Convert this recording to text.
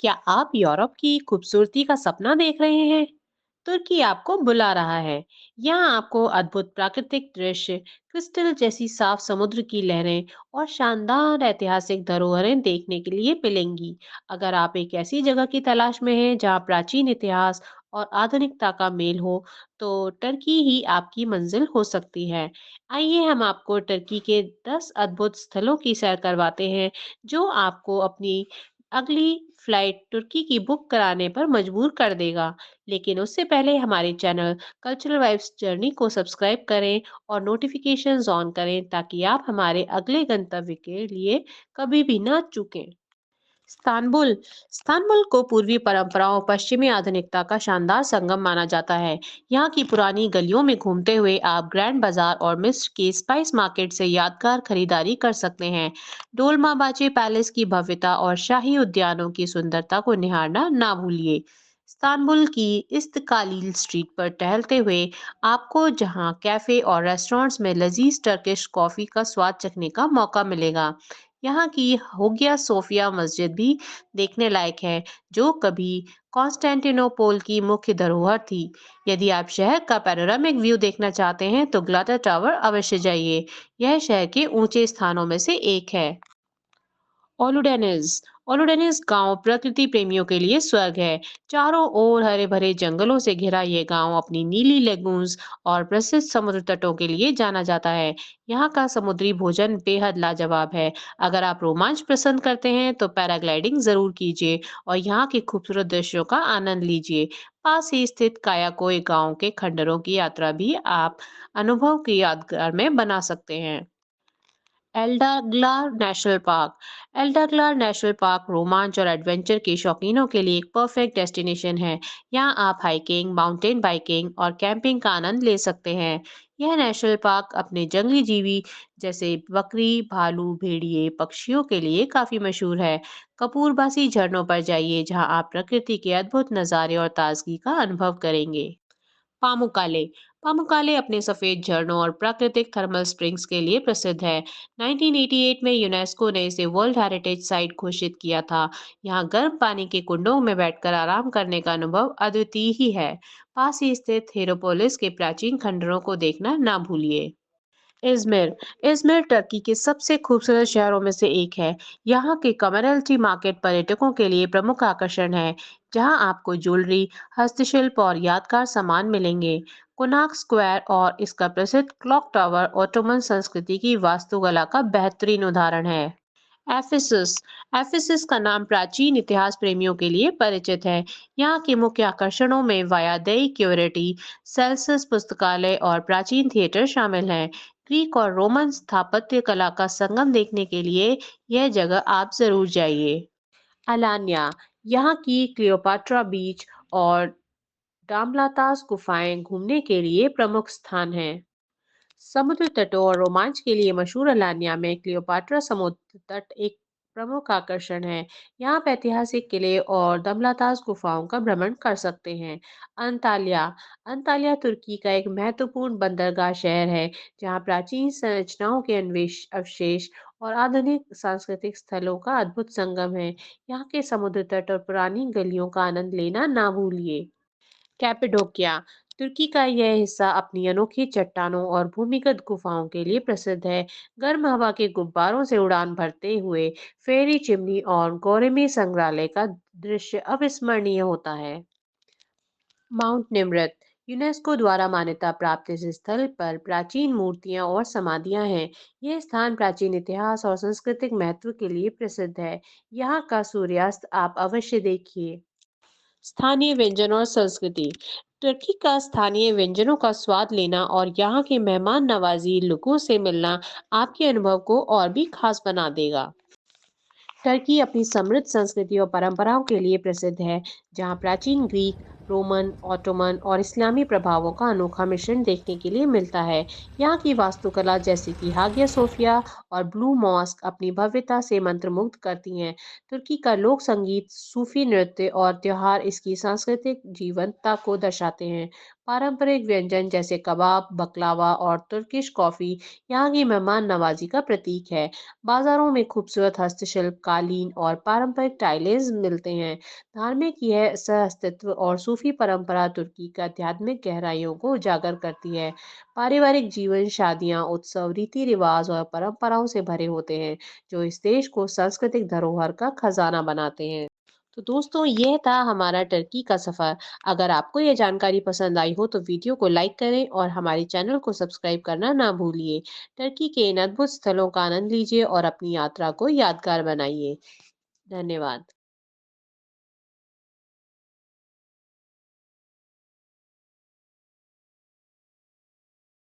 क्या आप यूरोप की खूबसूरती का सपना देख रहे हैं? तुर्की आपको बुला रहा है। यहाँ आपको अद्भुत प्राकृतिक दृश्य, क्रिस्टल जैसी साफ समुद्र की लहरें और शानदार ऐतिहासिक धरोहरें देखने के लिए मिलेंगी। अगर आप एक ऐसी जगह की तलाश में हैं जहाँ प्राचीन इतिहास और आधुनिकता का मेल हो, तो टर्की ही आपकी मंजिल हो सकती है। आइए हम आपको टर्की के 10 अद्भुत स्थलों की सैर करवाते हैं, जो आपको अपनी अगली फ्लाइट तुर्की की बुक कराने पर मजबूर कर देगा। लेकिन उससे पहले हमारे चैनल कल्चरल वाइब्स जर्नी को सब्सक्राइब करें और नोटिफिकेशंस ऑन करें ताकि आप हमारे अगले गंतव्य के लिए कभी भी ना चूकें। इस्तांबुल इस्तांबुल को पूर्वी परंपराओं और पश्चिमी आधुनिकता का शानदार संगम माना जाता है। यहाँ की पुरानी गलियों में घूमते हुए आप ग्रैंड बाजार और मिस्र के स्पाइस मार्केट से यादगार खरीदारी कर सकते हैं। डोलमाबाचे पैलेस की भव्यता और शाही उद्यानों की सुंदरता को निहारना ना भूलिए। इस्तांबुल की इस्तकालील स्ट्रीट पर टहलते हुए आपको जहां कैफे और रेस्टोरेंट्स में लजीज टर्किश कॉफी का स्वाद चखने का मौका मिलेगा। यहाँ की होगिया सोफिया मस्जिद भी देखने लायक है, जो कभी कॉन्स्टेंटिनोपोल की मुख्य धरोहर थी। यदि आप शहर का पैनोरामिक व्यू देखना चाहते हैं तो ग्लाटर टावर अवश्य जाइए। यह शहर के ऊंचे स्थानों में से एक है। ओलुडेनिज ओलुडेनिज गांव प्रकृति प्रेमियों के लिए स्वर्ग है। चारों ओर हरे भरे जंगलों से घिरा ये गांव अपनी नीली लेगून्स और प्रसिद्ध समुद्र तटों के लिए जाना जाता है। यहाँ का समुद्री भोजन बेहद लाजवाब है। अगर आप रोमांच पसंद करते हैं तो पैराग्लाइडिंग जरूर कीजिए और यहाँ के खूबसूरत दृश्यों का आनंद लीजिए। पास ही स्थित कायाकोय गांव के खंडरों की यात्रा भी आप अनुभव की यादगार में बना सकते हैं। एल्डाग्लार नेशनल पार्क एल्डाग्लार नेशनल पार्क रोमांच और एडवेंचर के शौकीनों के लिए एक परफेक्ट डेस्टिनेशन है। यहाँ आप हाइकिंग, माउंटेन बाइकिंग और कैंपिंग का आनंद ले सकते हैं। यह नेशनल पार्क अपने जंगली जीवी जैसे बकरी, भालू, भेड़िए, पक्षियों के लिए काफी मशहूर है। कपूरबासी झरनों पर जाइए, जहाँ आप प्रकृति के अद्भुत नज़ारे और ताजगी का अनुभव करेंगे। पामुकाले पामुकाले अपने सफेद झरनों और प्राकृतिक थर्मल स्प्रिंग्स के लिए प्रसिद्ध है। 1988 में यूनेस्को ने इसे वर्ल्ड हेरिटेज साइट घोषित किया था। यहाँ गर्म पानी के कुंडों में बैठकर आराम करने का अनुभव अद्वितीय ही है। पास ही स्थित हेरोपोलिस के प्राचीन खंडरों को देखना ना भूलिए। इज़मिर इज़मिर टर्की के सबसे खूबसूरत शहरों में से एक है। यहाँ के कमरल्टी मार्केट पर्यटकों के लिए प्रमुख आकर्षण है, जहाँ आपको ज्वेलरी, हस्तशिल्प और यादगार सामान मिलेंगे। कोनाक स्क्वायर और इसका प्रसिद्ध क्लॉक टावर ओटोमन संस्कृति की वास्तुकला का बेहतरीन उदाहरण है। एफिसस एफिसस का नाम प्राचीन इतिहास प्रेमियों के लिए परिचित है। यहाँ के मुख्य आकर्षणों में वायादई क्यूरिटी, सेल्सियस पुस्तकालय और प्राचीन थिएटर शामिल हैं। ग्रीक और रोमन स्थापत्य कला का संगम देखने के लिए यह जगह आप जरूर जाइए। अलान्या यहाँ की क्लियोपाट्रा बीच और डामलातास गुफाएं घूमने के लिए प्रमुख स्थान हैं। समुद्र तटों और रोमांच के लिए मशहूर अलानिया में क्लियोपाट्रा समुद्र तट एक प्रमुख आकर्षण है। यहाँ आप ऐतिहासिक किले और दमलातास गुफाओं का भ्रमण कर सकते हैं। अंतालिया अंतालिया तुर्की का एक महत्वपूर्ण बंदरगाह शहर है, जहाँ प्राचीन संरचनाओं के अवशेष और आधुनिक सांस्कृतिक स्थलों का अद्भुत संगम है। यहाँ के समुद्र तट और पुरानी गलियों का आनंद लेना ना भूलिए। कैपेडोकिया तुर्की का यह हिस्सा अपनी अनोखी चट्टानों और भूमिगत गुफाओं के लिए प्रसिद्ध है। गर्म हवा के गुब्बारों से उड़ान भरते हुए फेरी चिमनी और गोरेमी संग्रहालय का दृश्य अविस्मरणीय होता है। माउंट निम्रत यूनेस्को द्वारा मान्यता प्राप्त इस स्थल पर प्राचीन मूर्तियां और समाधियां हैं। यह स्थान प्राचीन इतिहास और सांस्कृतिक महत्व के लिए प्रसिद्ध है। यहाँ का सूर्यास्त आप अवश्य देखिए। स्थानीय व्यंजन और संस्कृति तुर्की का स्थानीय व्यंजनों का स्वाद लेना और यहाँ के मेहमान नवाजी लोगों से मिलना आपके अनुभव को और भी खास बना देगा। टर्की अपनी समृद्ध संस्कृति और परंपराओं के लिए प्रसिद्ध है, जहाँ प्राचीन ग्रीक, रोमन, ऑटोमन और इस्लामी प्रभावों का अनोखा मिश्रण देखने के लिए मिलता है। यहाँ की वास्तुकला जैसे कि हागिया सोफिया और ब्लू मॉस्क अपनी भव्यता से मंत्रमुग्ध करती हैं। तुर्की का लोक संगीत, सूफी नृत्य और त्योहार इसकी सांस्कृतिक जीवंतता को दर्शाते हैं। पारंपरिक व्यंजन जैसे कबाब, बकलावा और तुर्किश कॉफी यहाँ की मेहमान नवाजी का प्रतीक है। बाजारों में खूबसूरत हस्तशिल्प, कालीन और पारंपरिक टाइलें मिलते हैं। धार्मिक यह सह अस्तित्व और सूफी परंपरा तुर्की का आध्यात्मिक गहराइयों को उजागर करती है। पारिवारिक जीवन, शादियां, उत्सव, रीति रिवाज और परंपराओं से भरे होते हैं, जो इस देश को सांस्कृतिक धरोहर का खजाना बनाते हैं। तो दोस्तों, यह था हमारा टर्की का सफ़र। अगर आपको यह जानकारी पसंद आई हो तो वीडियो को लाइक करें और हमारे चैनल को सब्सक्राइब करना ना भूलिए। टर्की के इन अद्भुत स्थलों का आनंद लीजिए और अपनी यात्रा को यादगार बनाइए। धन्यवाद।